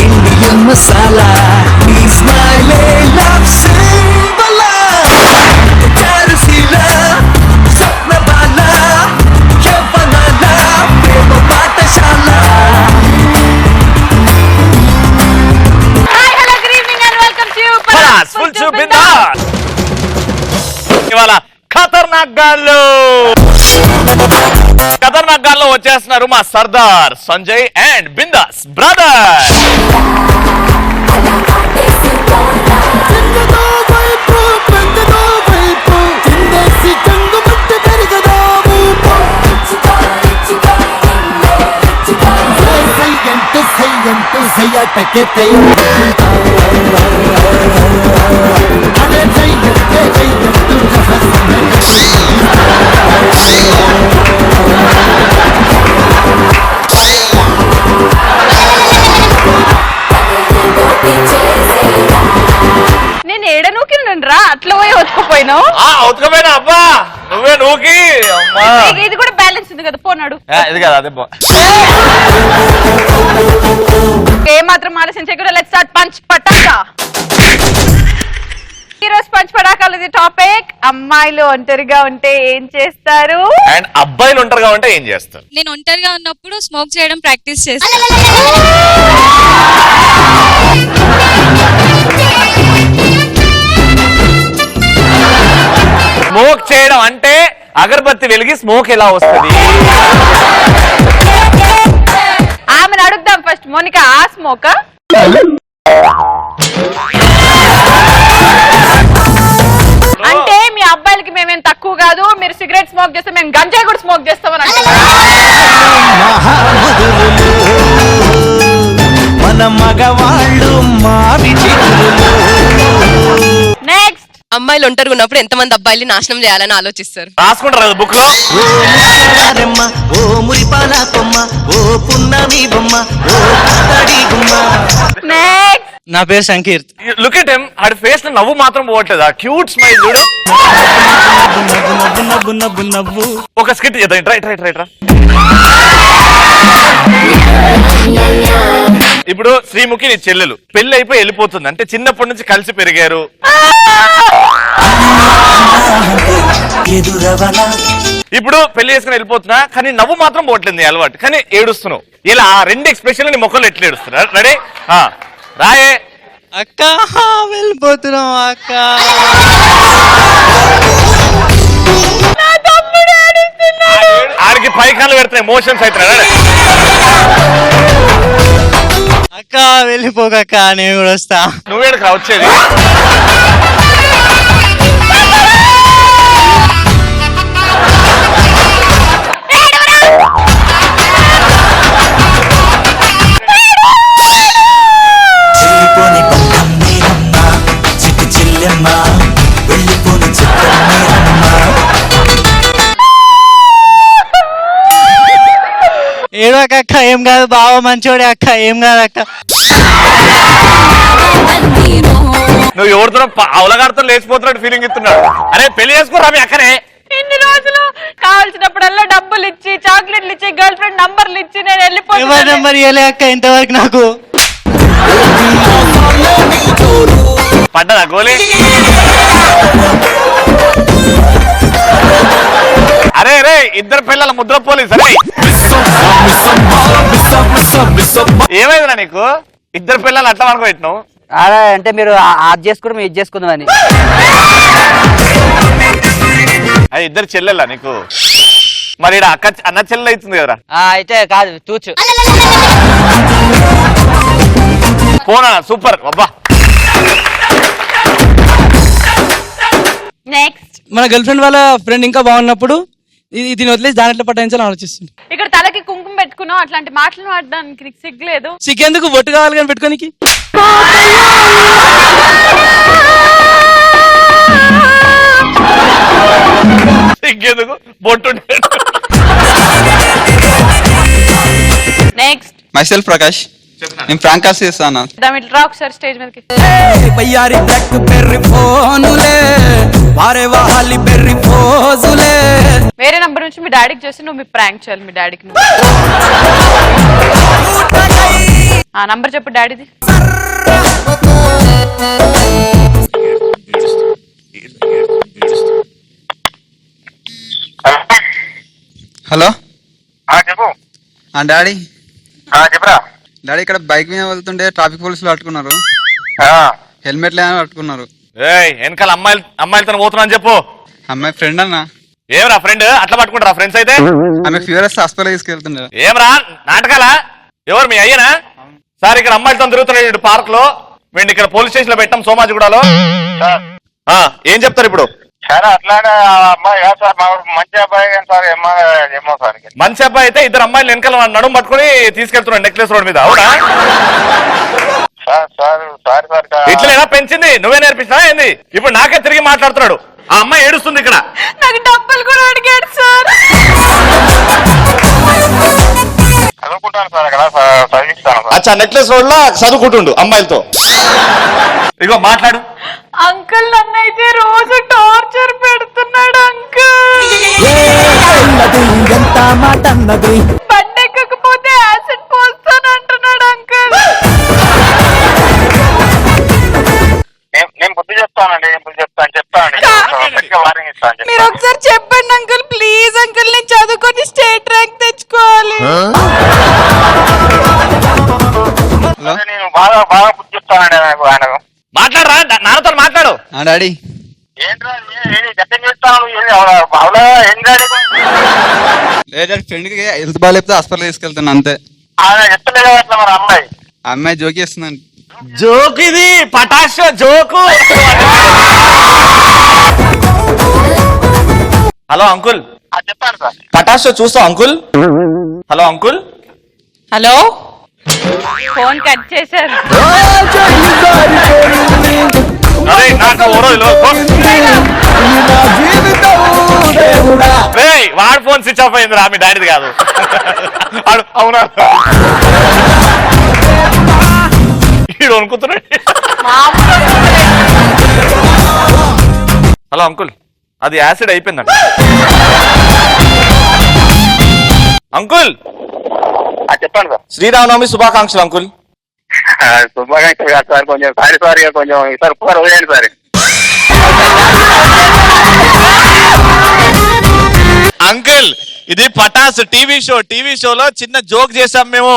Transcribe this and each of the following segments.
Indian masala, he smile love symbol. Charusila, sapna bala, yavanala, prema pathshala. Hi, hello, good evening and welcome to Palas Full to Bindas. ఇవాళ ఖతర్నాక్ గాల్లో వచ్చేస్తున్నారు మా Sardar Sanjay and bindaas brother. నేను ఏడ నూకిరా అట్లా పోయి ఉతకపోయినావు. ఉతకపోయినా అబ్బా నువ్వే నూకి. ఇది కూడా బ్యాలెన్స్ ఉంది కదా పోనాడు. ఇది కదా అదే ఏమాత్రం ఆలోచించకుండా లెట్స్ స్టార్ట్ పంచ్ పటాకా. ఈరోజు పంచ్ పటాకాలది టాపిక్ అమ్మాయిలు ఒంటరిగా ఉంటే ఏం చేస్తారు అండ్ అబ్బాయిలు ఒంటరిగా ఉంటే ఏం చేస్తారు. నేను ఒంటరిగా ఉన్నప్పుడు స్మోక్ చేయడం ప్రాక్టీస్ చేస్తాను. స్మోక్ చేయడం అంటే అగరబత్తి వెలిగి స్మోక్ ఎలా వస్తుంది. ఆమెను అడుగుదాం ఫస్ట్. మోనిక ఆ స్మోక్ అంటే మీ అబ్బాయిలకి మేమేం తక్కువ కాదు, మీరు సిగరెట్ స్మోక్ చేస్తే మేము గంజాయి కూడా స్మోక్ చేస్తామని మన మగవాళ్ళు నెక్స్ట్. అమ్మాయిలు ఒంటరిగా ఉన్నప్పుడు ఎంతమంది అబ్బాయిలు నాశనం చేయాలని ఆలోచిస్తారు. రాసుకుంటారు బుక్ లో. నెక్స్ట్. నా పేరు సంకీర్త్. లుక్ ఎట్ హిమ్, ఆడి ఫేస్ లో నవ్వు మాత్రం పోవట్లేదు. క్యూట్ స్మైల్ చూడు. ఒక స్కిట్ చేద్దాం. ట్రై. ఇప్పుడు శ్రీముఖి నీ చెల్లెలు పెళ్లి అయిపోయి వెళ్ళిపోతుంది అంటే చిన్నప్పటి నుంచి కలిసి పెరిగారు. ఇప్పుడు పెళ్లి చేసుకుని వెళ్ళిపోతున్నా కానీ నవ్వు మాత్రం పోవట్లేదు నీ అలవాటు, కానీ ఏడుస్తున్నావు. ఇలా రెండు ఎక్స్ప్రెషన్ నీ మొక్కలు ఎట్లా ఏడుస్తున్నా. రెడీ రాయే. అక్క వెళ్ళిపోతున్నాం అక్క. ఆడికి పైకాలు పెడుతున్నాయి, మోషన్స్ అవుతున్నాయి. అక్క వెళ్ళిపోకక్క నేను కూడా వస్తా. నువ్వేడుకా వచ్చేది. ఏడవక అక్క, ఏం కాదు బావ మంచోడే అక్క, ఏం కాదు అక్క. నువ్వు ఎవరితో అవలగాడితో లేచిపోతున్నట్టు ఫీలింగ్ ఇస్తున్నాడు. అరే పెళ్లి చేసుకోరా మీ అక్కనే. ఇన్ని రోజులు కావాల్సినప్పుడల్లా డబ్బులు ఇచ్చి చాక్లెట్లు ఇచ్చి గర్ల్ ఫ్రెండ్ నంబర్లు ఇచ్చి నేను ఎవరి వెళ్ళిపోతాను. నెంబర్ ఇవ్వలే అక్క ఇంతవరకు నాకు. పడ్డదా గోలీ? అరే రే ఇద్దరు పిల్లల ముద్ర పోలీస్. అరే ఏమైందిరా నీకు? ఇద్దరు పిల్లలు అట్లా అనుకో పెట్టినావు. అలా అంటే మీరు అది చేసుకుంటే మేము ఇది చేసుకుందామని. అది ఇద్దరు చెల్లెలా నీకు? మరి అక్క అన్న చెల్లెలు అవుతుంది కదరా. అయితే కాదు చూచు. పోనా సూపర్ అబ్బా. నెక్స్ట్. మన గర్ల్ ఫ్రెండ్ వాళ్ళ ఫ్రెండ్ ఇంకా బాగున్నప్పుడు దీన్ని వదిలేసి దాని ఎట్లా పట్టాయించాలని ఆలోచిస్తుంది. ఇక్కడ తలకి కుంకుమ పెట్టుకున్నావు, మాట్లాడుతున్నావు అట్లాంటి మాటలు మాట్లాడడానికి నీకు సిగ్గులేదు? చికెందుకు బొట్టు కావాలి కానీ పెట్టుకోనికి? ఇంకెందుకు బొట్టు నెక్స్ట్ మైసెల్ఫ్ ప్రకాష్, నేను ప్రాంక్ కాల్స్ చేస్తాను. రా ఒకసారి స్టేజ్ మీదకి. బయ్యారి బ్లాక్ బెర్రీ ఫోనులే వారే వాహాలి బెర్రీ ఫోజులే. వేరే నంబర్ నుంచి మీ డాడీకి చేసి నువ్వు మీ ప్రాంక్ చేయాలి. మీ డాడీకి నువ్వు ఆ నంబర్ చెప్పు డాడీది. హలో చెప్పు. డాడీ, చెప్పరా. డాడీ ఇక్కడ బైక్ మీద వెళ్తుంటే ట్రాఫిక్ పోలీసులు పట్టుకున్నారు. హెల్మెట్ లేదని పట్టుకున్నారు. వెనకాల అమ్మాయిలతో పోతున్నా అని చెప్పు. అమ్మాయి ఫ్రెండ్ అన్న. ఏమరా ఫ్రెండ్ అట్లా పట్టుకుంటారా ఫ్రెండ్స్ అయితే? ఆమె ఫీవర్ వస్తే హాస్పిటల్ తీసుకెళ్తుండే. ఏమరా నాటకాలా? ఎవరు మీ అయ్యనా? సార్ ఇక్కడ అమ్మాయిలతో తిరుగుతున్నాడు పార్క్ లో, వీడిని ఇక్కడ పోలీస్ స్టేషన్ లో పెట్టాం సోమాజిగూడలో. ఏం చెప్తారు ఇప్పుడు? అట్లానే అమ్మాయి కాదు సార్, మంచి అబ్బాయి సార్. ఏమో సార్, మంచి అబ్బాయి అయితే ఇద్దరు అమ్మాయిలు వెనకాల నడుము పట్టుకుని తీసుకెళ్తున్నాడు నెక్లెస్ రోడ్ మీద. అవునా? ఇట్లనేనా పెంచింది? నువ్వే నేర్పించినా ఏంది? ఇప్పుడు నాకే తిరిగి మాట్లాడుతున్నాడు. ఆ అమ్మాయి ఏడుస్తుంది ఇక్కడ. నాకు డబ్బులు కూడా అడిగాడు సార్. చదువుకుంటాను సార్, అక్కడ చదివిస్తాను సార్. అచ్చా, నెక్లెస్ రోడ్ లో చదువుకుంటుండు అమ్మాయిలతో. ఇగో మాట్లాడు. అంకుల్ నన్ను అయితే రోజు టార్చర్ పెడుతున్నాడు అంకుల్. ఎంత మాట అన్నది. బండి ఎక్కకపోతే యాసిడ్ పోస్తానంటున్నాడు అంకుల్. నేను బుద్ధి చెప్తానండి, చెప్తానండి. వార్నింగ్ ఇస్తాను. మీరు ఒకసారి చెప్పండి అంకుల్, ప్లీజ్ అంకుల్. నేను చదువుకొని స్టేట్ ర్యాంక్ తెచ్చుకోవాలి. నేను బాగా బుద్ధి చెప్తానండి ఆయనకు. మాట్లాడరా, నాన్నతో మాట్లాడు. డాడీ, ఏంట్రా గట్టి చేస్తాను? ఏం డాడీ? లేదా ఫ్రెండ్ కి హెల్త్ బాగాలేకపోతే హాస్పిటల్ తీసుకెళ్తాను అంతే. ఆయన చెప్తలేదు అట్లా మరి అమ్మాయి. ఆ అమ్మాయి జోకి చేస్తుందండి. జోక్ ఇది, పటాష జోకు. Hello uncle. చెప్పండి సార్. పటాష చూస్తావు uncle? Hello uncle. Hello, phone cut చేశారు. అరే నాకు వాడు ఫోన్ స్విచ్ ఆఫ్ అయింది రా, మీ డాడీది కాదు. అవునా? ఈడు అనుకుంటున్నాడు. హలో అంకుల్, అది యాసిడ్ అయిపోయిందంట. అంకుల్ చెప్పండి సార్. శ్రీరామనవమి శుభాకాంక్షలు అంకుల్. శుభాకాంక్షలు కాదు సార్, కొంచెం సారీ కొంచెం ఈసారి ఉపకారం వదిలేండి సార్. అంకుల్ ఇది పటాస్ టీవీ షోలో చిన్న జోక్ చేసాం మేము.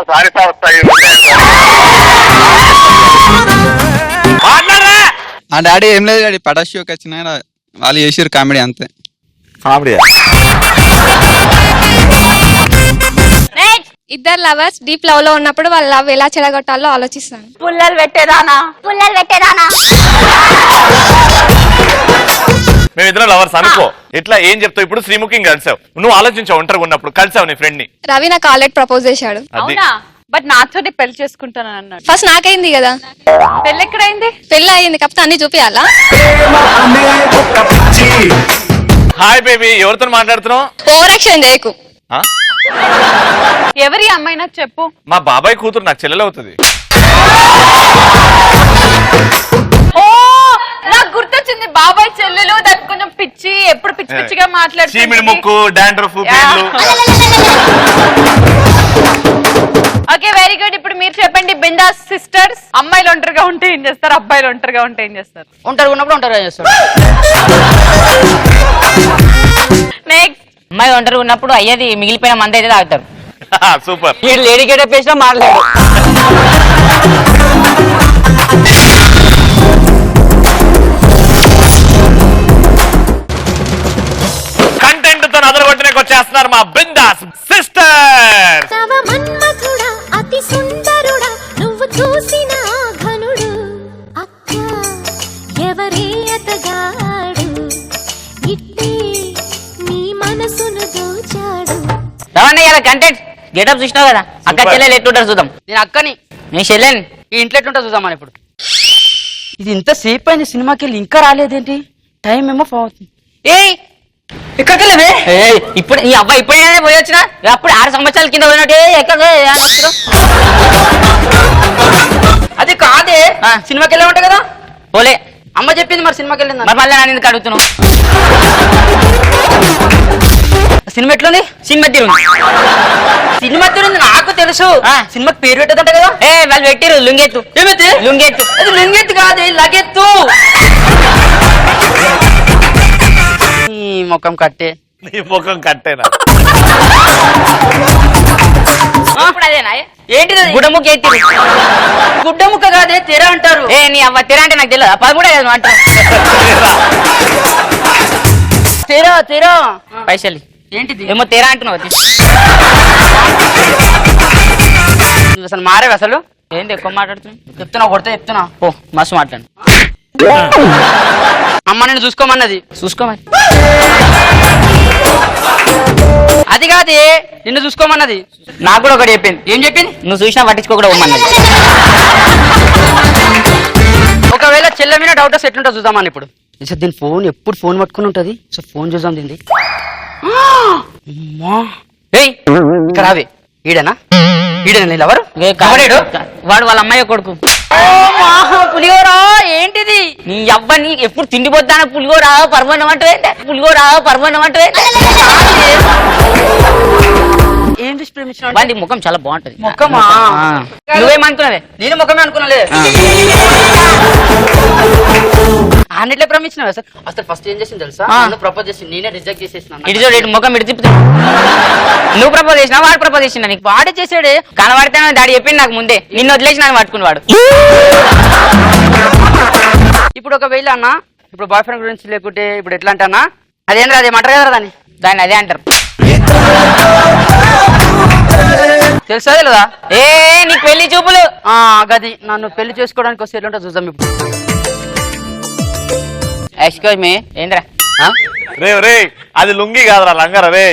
సారీ సార్, వస్తాయి. డాడీ ఏం లేదు డాడీ, పటాష్ షోకి వచ్చిన వాళ్ళు చేసారు కామెడీ అంతే. కామెడీ. ఇద్దరు లవర్స్ డీప్ లవ్ లో ఉన్నప్పుడు వాళ్ళ లవ్ ఎలా చెడగొట్టాలో ఆలోచిస్తాను. పుల్లలు పెట్టేదానా? మేమిద్దరం లవర్స్ అనుకో. ఇట్లా ఏం చెప్తావు ఇప్పుడు? శ్రీముఖిని కలిసావు, నువ్వు ఆలోచించావు ఒంటరిగా ఉన్నప్పుడు, కలిసావు నీ ఫ్రెండ్ ని. రవి నాకు ఆల్రెడీ ప్రపోజ్ చేశాడు. అవునా? బట్ నాతోనే పెళ్లి చేసుకుంటాను అన్నాడు. ఫస్ట్ నాకైంది కదా. పెళ్లి ఎక్కడైంది? పెళ్లి అయింది, కాకపోతే అన్ని చూపియాలా? హాయ్ బేబీ, ఎవరితో మాట్లాడుతున్నావు? ఓవర్ యాక్షన్ చేయకు. ఎవరి అమ్మాయి నాకు చెప్పు. మా బాబాయ్ కూతురు, నాకు చెల్లెలు అవుతుంది. ఓ, నాకు గుర్తొచ్చింది, బాబాయ్ చెల్లెలు. దానికి కొంచెం పిచ్చి, ఎప్పుడు పిచ్చి పిచ్చిగా చీమిడి మాట్లాడుతుంది. ముక్కు, డాండ్రఫ్, పేర్లు. Okay, very good. ఇప్పుడు మీరు చెప్పండి, బిందాస్ సిస్టర్స్. అమ్మాయిలు ఒంటరిగా ఉంటే ఏం చేస్తారు, అబ్బాయిలు ఒంటరిగా ఉంటే ఏం చేస్తారు? ఒంటరిగా ఉన్నప్పుడు ఒంటరిగా చేస్తాడు. నెక్స్ట్, అమ్మాయి ఒంటరిగా ఉన్నప్పుడు అయ్యేది మిగిలిపోయిన మంది అయితే తాగుతారు. సూపర్. వీడు లేడీ గెటప్ వేసినా మాట్లాడు. కంటెంట్ తో అదరగొట్టడానికి వచ్చేస్తున్నారు మా బిందాస్ సిస్టర్స్. అతి సుందరుడా నువ్వు చూసిన ఘనుడు అక్క ఎవరే అతగాడు ఇట్టే నీ మనసును దోచాడు. రవణయ్య ఇలా కంటెంట్ గెటప్ చూసినావు కదా అక్క Super. చెల్లెలు ఎట్లుంటారు చూద్దాం. నేను అక్కని నేను చెల్లెని. ఈ ఇంట్లో ఎట్లుంటా చూద్దామని ఇప్పుడు. ఇది ఇంతసేపు అయింది సినిమాకి వెళ్ళి ఇంకా రాలేదేంటి? టైం ఏమో అవుతుంది. ఏయ్ ఎక్కడికి వెళ్ళవే? ఇప్పుడు ఈ అబ్బాయి ఇప్పుడే పోయి వచ్చినా అప్పుడు 6 సంవత్సరాల కింద పోయినట్టే ఎక్కడ అది కాదే, సినిమాకి వెళ్ళే ఉంటా కదా. పోలే. అమ్మ చెప్పింది మరి సినిమాకి వెళ్ళింది. మరి మళ్ళీ నన్ను ఎందుకు అడుగుతున్నావు? సినిమా ఎట్లుంది? సినిమా తీరు సినిమా తీరుంది నాకు తెలుసు. సినిమాకి పేరు పెట్టదంట కదా. వాళ్ళు పెట్టిరు లుంగెత్తు. ఏమైతే లుంగెత్తు. అది లింగెత్తు కాదు, లగెత్తు. ఈ ముఖం కట్టే. నీ ముఖం కట్టేనా? ఇప్పుడు అదేనా? ఏంటిది? గుడముఖ ఎత్తిరు. గుడ్డ ముక్క కాదే, తెర అంటారు. ఏ నీ అవ్వ తెర అంటే నాకు తెలియదు. 13 కదా అంట. తెర తెర పైసలు ఏంటిది? ఏమో తెర అంటున్నావు. నువ్వు అసలు మారేవి అసలు. ఏంది ఎక్కువ మాట్లాడుతున్నావు? చెప్తున్నా, కొడితే చెప్తున్నా. ఓ మస్తు మాట్లాడు. అమ్మ నేను చూసుకోమన్నది. చూసుకోమని. అది కాదే, నిన్ను చూసుకోమన్నది. నాకు కూడా ఒకటి చెప్పింది. ఏం చెప్పింది? నువ్వు చూసినా పట్టించుకోకుండా పోమన్నది. ఒకవేళ చెల్లె మీద డౌట్ వస్తే ఎట్లుంటా చూద్దామని ఇప్పుడు. సార్ దీని ఫోన్ ఎప్పుడు ఫోన్ పట్టుకుని ఉంటది. సో ఫోన్ చూద్దాం దీన్ని. అమ్మా. ఏయ్ ఇక్కడ రావే. ఈడనా ఈడనా ఎవరు? వాడు వాళ్ళ అమ్మాయి కొడుకు. పులిహోరా ఏంటిది? నీ అవ్వని ఎప్పుడు తిండిపోతాన పులిగోరా పర్వణం అంటే పులిగోరా పర్వణం అంటే ఏం చూసి ప్రేమించిన వాడి ముఖం చాలా బాగుంటది. ముఖమా? నువ్వేమనుకున్నావే? నేను ముఖమే అనుకున్నాలే. అన్నిట్లో ప్రేమించినావా సార్? అసలు ఫస్ట్ ఏం చేసింది తెలుసా? నన్ను ప్రపోజ్ చేసి నేనే రిజెక్ట్ చేసేసిన. ఇటు చూడు, ఇటు ముఖం ఇటు తిప్పుతా. నువ్వు ప్రపోజ్ చేసినా వాడు ప్రపోజ్ చేసినా? నీకు వాడే చేసాడే. కనబడితే దాడి చెప్పింది నాకు ముందే. నిన్ను వదిలేసి నన్ను పట్టుకుని వాడు. ఇప్పుడు ఒకవేళ అన్న ఇప్పుడు బాయ్ ఫ్రెండ్ గురించి లేకుంటే ఇప్పుడు ఎట్లా అంటా? అదేంద్రా అదేమంటారు కదా దాన్ని. దాన్ని అదే అంటారు. తెలుసా లేదా? ఏ నీకు పెళ్లి చూపులు. గది నన్ను పెళ్లి చేసుకోవడానికి వస్తే ఎట్లుంటో చూద్దాం ఇప్పుడు. Excuse me. ఏంద్రా? రే రే అది లుంగి కాదురా లంగరా రే.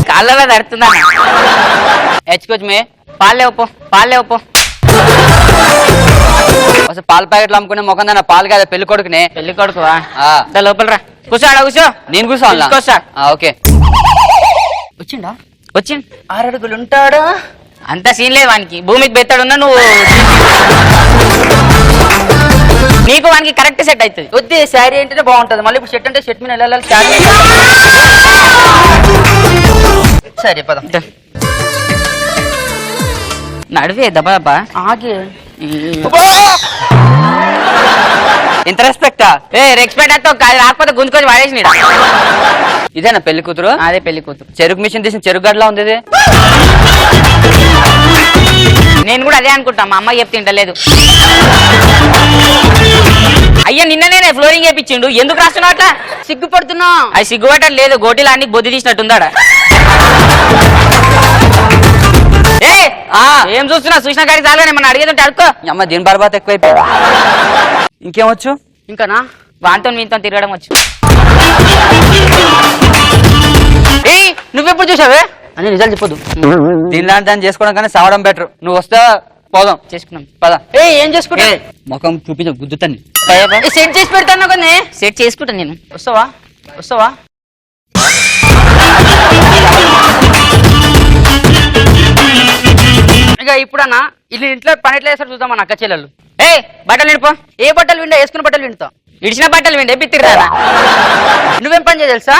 కాళ్ళలో తడుతుందా? Excuse me. పాలే ఒప్పు, పాలే ఒప్పు. అసలు పాల ప్యాకెట్లు అమ్ముకునే ముఖం దాన్ని పాలు కాదా పెళ్లి కొడుకునే. పెళ్లి కొడుకు లోపల రా. కూర్చో ఆడ కూర్చో. నేను కూర్చోవాలా? ఓకే. వచ్చిండా? వచ్చింది. 6 అడుగులు ఉంటాడా? అంత సీన్ లేదు వానికి. భూమికి బెత్తాడున్నా నువ్వు. నీకు వానికి కరెక్ట్ సెట్ అవుతుంది. వద్దే శారీ అంటేనే బాగుంటది. మళ్ళీ ఇప్పుడు షర్ట్ అంటే షర్ట్ మీద వెళ్ళాలి. సరే పద. నడివే దబ్బా దబ్బా. ఆగే. ఇంత రెస్పెక్టా? ఏ రెస్పెక్ట్ అంతా రాకపోతే గుంజుకొని వాడేసి. ఇదేనా పెళ్లి కూతురు? అదే పెళ్లి కూతురు. చెరుకు మిషన్ తీసిన చెరుకు గడ్డలా ఉంది ఇది. నేను కూడా అదే అనుకుంటా. మా అమ్మ చెప్తే తింటలేదు. అయ్యా నిన్ననే ఫ్లోరింగ్ వేయించిండు. ఎందుకు రాస్తున్నావు అట్లా? సిగ్గుపడుతున్నా. అది సిగ్గుపడటం లేదు. గోటీలు అన్ని బొద్దు తీసినట్టుందాడా? ఏ ఏం చూస్తున్నా? చూసిన కాడికి చాలు. ఏమన్నా అడిగేదంటే అడుకో. అమ్మ దీని బర్బాత్ ఎక్కువైపోయింది. ఇంకేమొచ్చు? ఇంకానా? వాంతో మీతో తిరగడం వచ్చు. ఏయ్ నువ్వెప్పుడు చూసావే అని నిజాలు చెప్పొద్దు. దీనిలాంటి దాన్ని చేసుకోవడం కానీ సావడం బెటర్. నువ్వు వస్తే పోదాం. చేసుకున్నాం పద. ఏ ఏం చేసుకుంటా? ముఖం చూపించ గుద్దుతాన్ని. సెట్ చేసి పెడతాను కొన్ని. సెట్ చేసుకుంటాను నేను. వస్తావా? వస్తావా? ఇక ఇప్పుడన్నా ఇది ఇంట్లో పని ఎట్లా చేస్తారు చూద్దామన్న అక్క చెల్లెళ్ళు. ఏ బట్టలు నిండిపో. ఏ బట్టలు విండా? వేసుకున్న బట్టలు వింటా. ఇడిచిన బట్టలు విండే పిత్తిరిదా? నువ్వేం పని చేయ తెలుసా?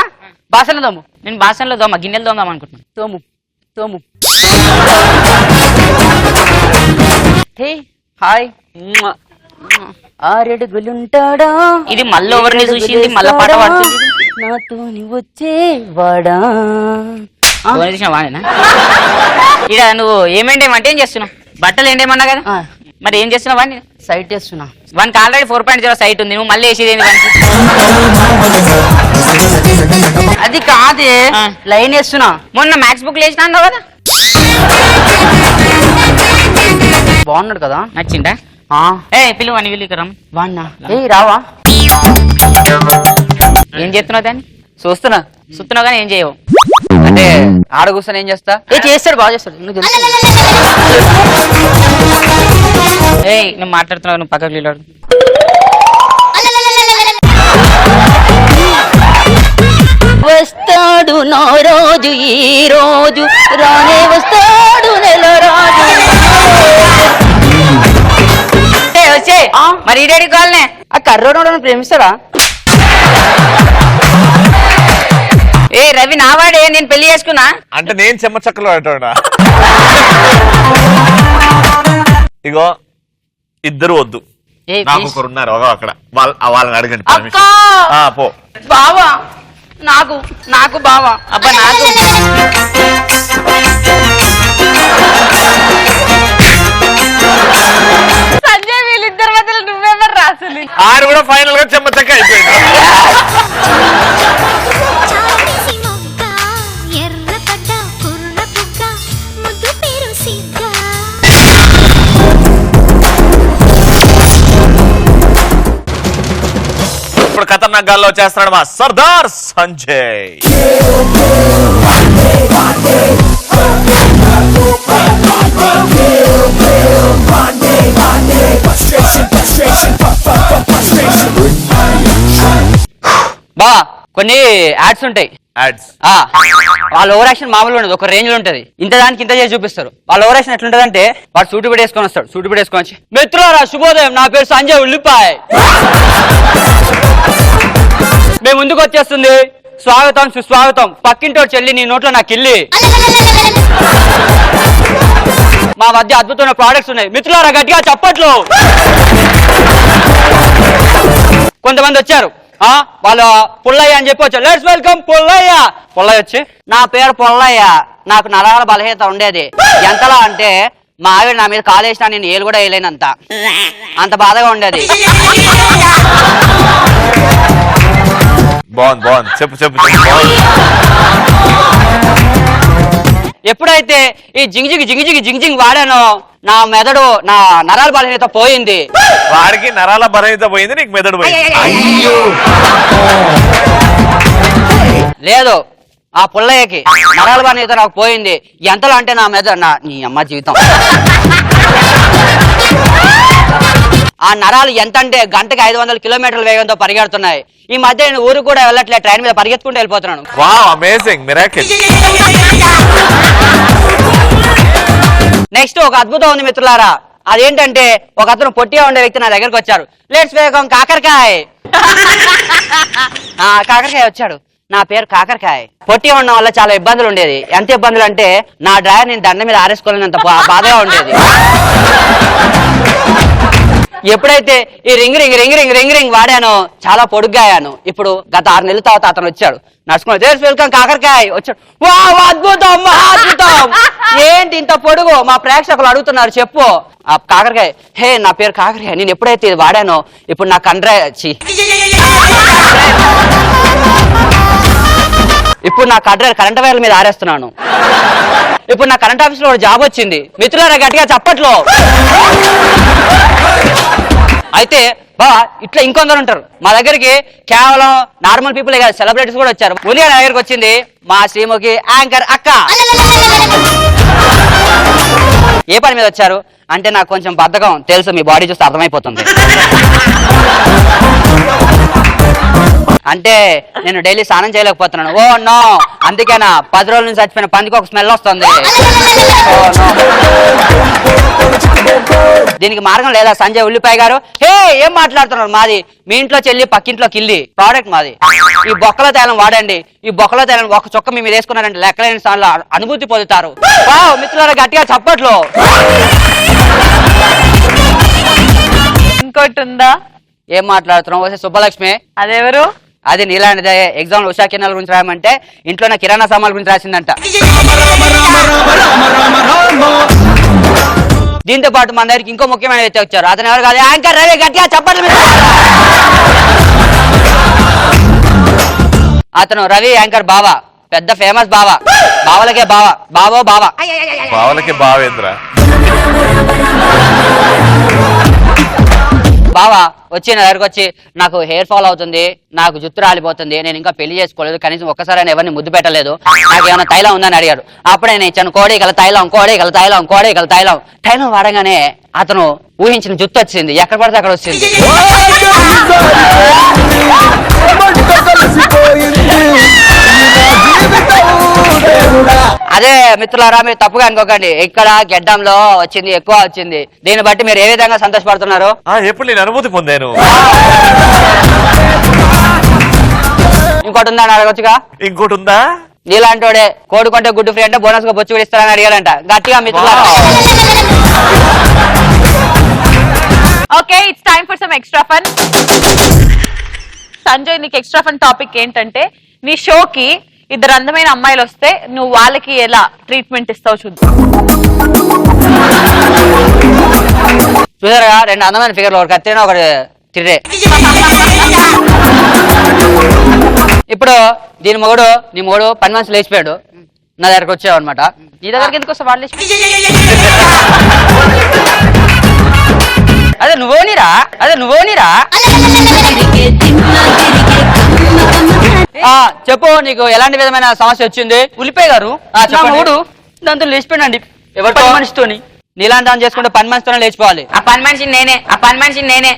బాసనలు దోము. నేను బాసనలో దోమ గిన్నెలు దోమదాం అనుకుంటున్నాను. తోము తోము. Hey hi. 6 అడుగులుంటాడా? ఇది మళ్ళీ ఎవరిని చూసింది? మళ్ళీ పాట పాడుతుంది. నాతో వచ్చేవాడా? వాడేనా? ఇడ నువ్వు ఏమేంటేమంటే ఏం చేస్తున్నావు? బట్టలు ఏంటేమన్నా కదా, మరి ఏం చేస్తున్నావు? వాడిని సైట్ వేస్తున్నా. వానికి ఆల్రెడీ 4.0 సైట్ ఉంది. నువ్వు మళ్ళీ వేసేది ఏంటి వానికి? అది కాదే, లైన్ వేస్తున్నా. మొన్న మ్యాథ్స్ బుక్ వేసినా అన్నావు కదా. బాగున్నాడు కదా? నచ్చిందా? ఏ పిలువ అని విలుకరం వాడినా? ఏ రావా? ఏం చేస్తున్నావు దాన్ని? చూస్తున్నా. సుత్తున్నావు కానీ ఏం చేయవు. అంటే ఆడ కూర్చొని ఏం చేస్తా? ఏ చేస్తాడు, బాగా చేస్తాడు. నువ్వు తెలుసు. ఏయ్ నువ్వు మాట్లాడుతున్నావు, నువ్వు పక్కకు వెళ్ళాడు. వస్తాడు నా రోజు ఈ రోజు, రానే వస్తాడు నెల రాజు. వచ్చే మరి ఈ డాడీ కావాలనే ఆ కర్రోడు ప్రేమిస్తాడా? ఏ రవి నావాడే, నేను పెళ్లి చేసుకున్నా. అంటే నేను చెమ్మ చక్కలు పెట్టాడా? ఇగో ఇద్దరు వద్దు, నాకు ఒకరు ఉన్నారు అక్కడ, వాళ్ళని అడగండి permission. పో బావా, నాకు నాకు బావా. అబ్బా నాకు సంజయ్ వీళ్ళిద్దరి మధ్యలో నువ్వెవరు రాసులు? ఆడు కూడా ఫైనల్ గా చెమ్మ చక్క అయిపోయింది. చామేసి మొగ్గ ఎర్రపడ్డ కుర్ర బుగ్గ ముద్దు పేరు సిగ్గ. ఇప్పుడు ఖతర్నాక్ గాల్లో చేస్తున్నాడు మా సర్దార్ సంజయ్. బా కొన్ని యాడ్స్ ఉంటాయి. యాడ్స్ వాళ్ళ ఓవర్ యాక్షన్ మామూలుగా ఉండదు, ఒక రేంజ్ లో ఉంటది. ఇంత దానికి ఇంత చేసి చూపిస్తారు. వాళ్ళ ఓవర్ యాక్షన్ ఎట్లుంటది అంటే, వాడు సూటు పెడేసుకొని వస్తాడు. సూటు పెడేసుకొని వచ్చి, మిత్రులారా శుభోదయం, నా పేరు సంజయ్ ఉల్లిపాయ్, మేము ముందుకు వచ్చేస్తుంది, స్వాగతం సుస్వాగతం, పక్కింటో చెల్లి నీ నోట్లో నాకు ఇల్లి, మా మధ్య అద్భుతమైన ప్రోడక్ట్స్ ఉన్నాయి, మిత్రులారా గట్టిగా చప్పట్లు. కొంతమంది వచ్చారు, వాళ్ళు పుల్లయ్య అని చెప్పి వచ్చారు. Let's welcome Pullaiah. పుల్లయ్య వచ్చి, నా పేరు పుల్లయ్య, నాకు నరాల బలహీనత ఉండేది. ఎంతలా అంటే మా ఆవిడ నా మీద కాలేసినా నేను ఏలు కూడా వేయలేనంత, అంత బాధగా ఉండేది. బాగుంది బాగుంది, చెప్పు చెప్పు. ఎప్పుడైతే ఈ జింగ్ వాడానో నా మెదడు, నా నరాల బలహీనత పోయింది. వాడికి నరాల బలహీనత పోయింది, నీకు మెదడు పోయింది. లేదు, ఆ పుల్లయ్యకి నరాల బలహీనత నాకు పోయింది. ఎంతలో అంటే నా మెదడు, నీ అమ్మ జీవితం, ఆ నరాలు ఎంత అంటే గంటకి 500 కిలోమీటర్ల వేగంతో పరిగెడుతున్నాయి. ఈ మధ్య నేను ఊరు కూడా వెళ్ళట్లేదు, ట్రైన్ మీద పరిగెత్తుకుంటూ వెళ్ళిపోతున్నాను. Wow, amazing, miracle. నెక్స్ట్ ఒక అద్భుతం ఉంది మిత్రులారా. అదేంటంటే, ఒక అతను పొట్టిగా ఉండే వ్యక్తి నా దగ్గరకు వచ్చారు. లెట్స్ వెల్కమ్ కాకరకాయ. కాకరకాయ వచ్చాడు, నా పేరు కాకరకాయ. పొట్టిగా ఉండడం వల్ల చాలా ఇబ్బందులు ఉండేది. ఎంత ఇబ్బందులు అంటే, నా డ్రైవర్ నేను దండ మీద ఆరేసుకోలేనంత బాధగా ఉండేది. ఎప్పుడైతే ఈ రింగ్ వాడానో చాలా పొడుగ్గాయాను. ఇప్పుడు గత 6 నెలల తర్వాత అతను వచ్చాడు, నడుచుకుని వెల్కమ్ కాకరకాయ వచ్చాడు. వావ్, అద్భుతం, మహాద్భుతం, ఏంటి ఇంత పొడుగు? మా ప్రేక్షకులు అడుగుతున్నారు, చెప్పు. ఆ కాకరకాయ, హే నా పేరు కాకరకాయ, నేను ఎప్పుడైతే ఇది వాడానో ఇప్పుడు నా ఇప్పుడు నా కరెంట్ వైర్ల మీద ఆరేస్తున్నాను. ఇప్పుడు నా కరెంట్ ఆఫీస్ లో జాబ్ వచ్చింది. మిత్రులారా గట్టిగా చప్పట్లో. అయితే బా ఇట్లా ఇంకొందరు ఉంటారు మా దగ్గరికి. కేవలం నార్మల్ పీపుల్ కాదు, సెలబ్రిటీస్ కూడా వచ్చారు. ముందుగా నా దగ్గరికి వచ్చింది మా శ్రీముఖి యాంకర్ అక్క. ఏ పని మీద వచ్చారు అంటే, నాకు కొంచెం బద్ధకం తెలుసు, మీ బాడీ చూస్తే అర్థమైపోతుంది. అంటే నేను డైలీ స్నానం చేయలేకపోతున్నాను. ఓ నో, అందుకేనా 10 రోజుల నుంచి చచ్చిపోయిన పందికి ఒక స్మెల్ వస్తుంది. దీనికి మార్గం లేదా సంజయ్ ఉల్లిపాయ గారు? హే ఏం మాట్లాడుతున్నారు? మాది మీ ఇంట్లో చెల్లి పక్కింట్లో కిల్లి ప్రోడక్ట్ మాది. ఈ బొక్కల తైలం వాడండి. ఈ బొక్కల తైలం ఒక చొక్క మీ మీద వేసుకున్నారంటే లెక్కలేని స్థానంలో అనుభూతి పొందుతారు. వావ్ మిత్రులారా గట్టిగా చప్పట్లు. ఇంకోటి ఉందా? ఏం మాట్లాడుతున్నావు? వచ్చే సుబ్బలక్ష్మి. అదెవరు? అది నీలాంటిదే. ఎగ్జామ్ లో ఉషా కిరణాల గురించి రాయమంటే ఇంట్లో నా కిరాణా సామాన్ల గురించి రాసిందంట. దీంతో పాటు మన దగ్గరికి ఇంకో ముఖ్యమైన వ్యక్తి వచ్చారు. అతను ఎవరు కాదు, యాంకర్ రవి. గట్టిగా చెప్పండి. అతను రవి యాంకర్ బావా, పెద్ద ఫేమస్ బావా. బావలకే బావా, బావా. బావలకి బావేంద్ర. బావా వచ్చి నా దగ్గరకు వచ్చి నాకు హెయిర్ ఫాల్ అవుతుంది, నాకు జుట్టు రాలిపోతుంది, నేను ఇంకా పెళ్లి చేసుకోలేదు, కనీసం ఒక్కసారైనా ఎవరిని ముద్దు పెట్టలేదు, నాకు ఏమైనా తైలం ఉందని అడిగాడు. అప్పుడే నేను ఇచ్చాను కోడిగల తైలం, కోడిగల తైలం, కోడిగల తైలం. తైలం వాడగానే అతను ఊహించిన జుట్టు వచ్చింది, ఎక్కడ పడితే అక్కడ వచ్చింది. అదే మిత్రులారా, మీరు తప్పుగా అనుకోకండి, ఇక్కడ గెడ్డంలో వచ్చింది ఎక్కువ వచ్చింది. దీన్ని బట్టి మీరు ఏ విధంగా సంతోషపడుతున్నారు? ఎప్పుడు నేను అనుభూతి పొందాను. ఇంకోటి ఉందా అని అడగొచ్చుగా. ఇంకోటి ఉందా? నీలాంటి వాడే కోడి కొంటే గుడ్డు ఫ్రీ అంటే బోనస్ గా బొచ్చు కూడా ఇస్తారని అడిగాడంట. గట్టిగా మిత్రులారా. Okay, it's time for some extra fun. Sanjay, నీకు ఎక్స్ట్రా ఫన్ టాపిక్ ఏంటంటే, నీ షోకి ఇద్దరు అందమైన అమ్మాయిలు వస్తే నువ్వు వాళ్ళకి ఎలా ట్రీట్మెంట్ ఇస్తావు చూద్దాం. చూసారుగా, రెండు అందమైన ఫిగర్లు, ఒకటి కత్తిరినా ఒకటి తిర్రే. ఇప్పుడు నీ మొగుడు పని మనిషి లేచిపోయాడు, నా దగ్గరకు వచ్చావు అనమాట. నీ దగ్గరికి ఎందుకు వస్తా? వాళ్ళు అదే నువ్వోనిరా. చెప్పు, నీకు ఎలాంటి విధమైన సమస్య వచ్చింది? ఉల్లిపాయ గారు, నా మొగుడు దాంతో లేచిపోయాడండి. ఎవరి పని మనిషితోని? నీలాంటి దాన్ని చేసుకుంటే పని మనిషితోనే లేచిపోవాలి. ఆ పని మనిషిని నేనే.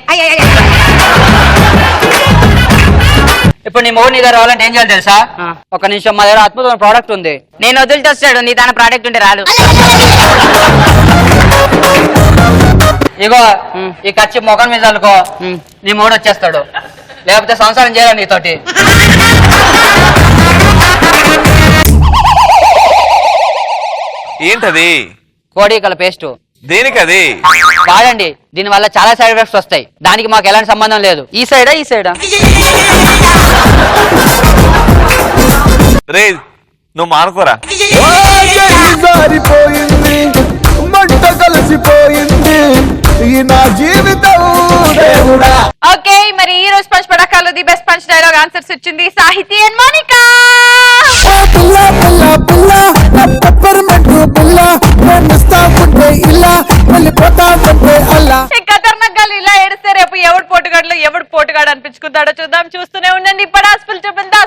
ఇప్పుడు నీ మొగుడు నీ దగ్గర రావాలంటే ఏం చేయాలి తెలుసా? ఒక నిమిషం, మా దగ్గర అద్భుతమైన ప్రోడక్ట్ ఉంది. నేను వదిలితే వస్తాడు, నీ దాని ప్రోడక్ట్ ఉంటే రాదు. ఇగో ఈ ఖర్చు మొఖం మీద అనుకో, నీ మొగుడు వచ్చేస్తాడు. లేకపోతే సంసారం చేయాలి నీతోటి. ఏంటది? కోడికల పేస్ట్. దేనికది? వాడండి, దీని వల్ల చాలా సైడ్ ఎఫెక్ట్స్ వస్తాయి. దానికి మాకు ఎలాంటి సంబంధం లేదు. ఈ సైడా రే, నువ్వు మానుకోరా. ఓకే, మరి ఈ రోజు పంచ్ పడకాలు the best punch dialogue answers ఇచ్చింది సాహితీ అండ్ మోనికా. ఖతర్నాక్ గా ఇలా ఏడిస్తే రేపు ఎవడు పోటుగాడు అనిపించుకుంటాడో చూద్దాం. చూస్తూనే ఉండండి. ఇప్పుడు హాస్పిటల్ చూపిందా.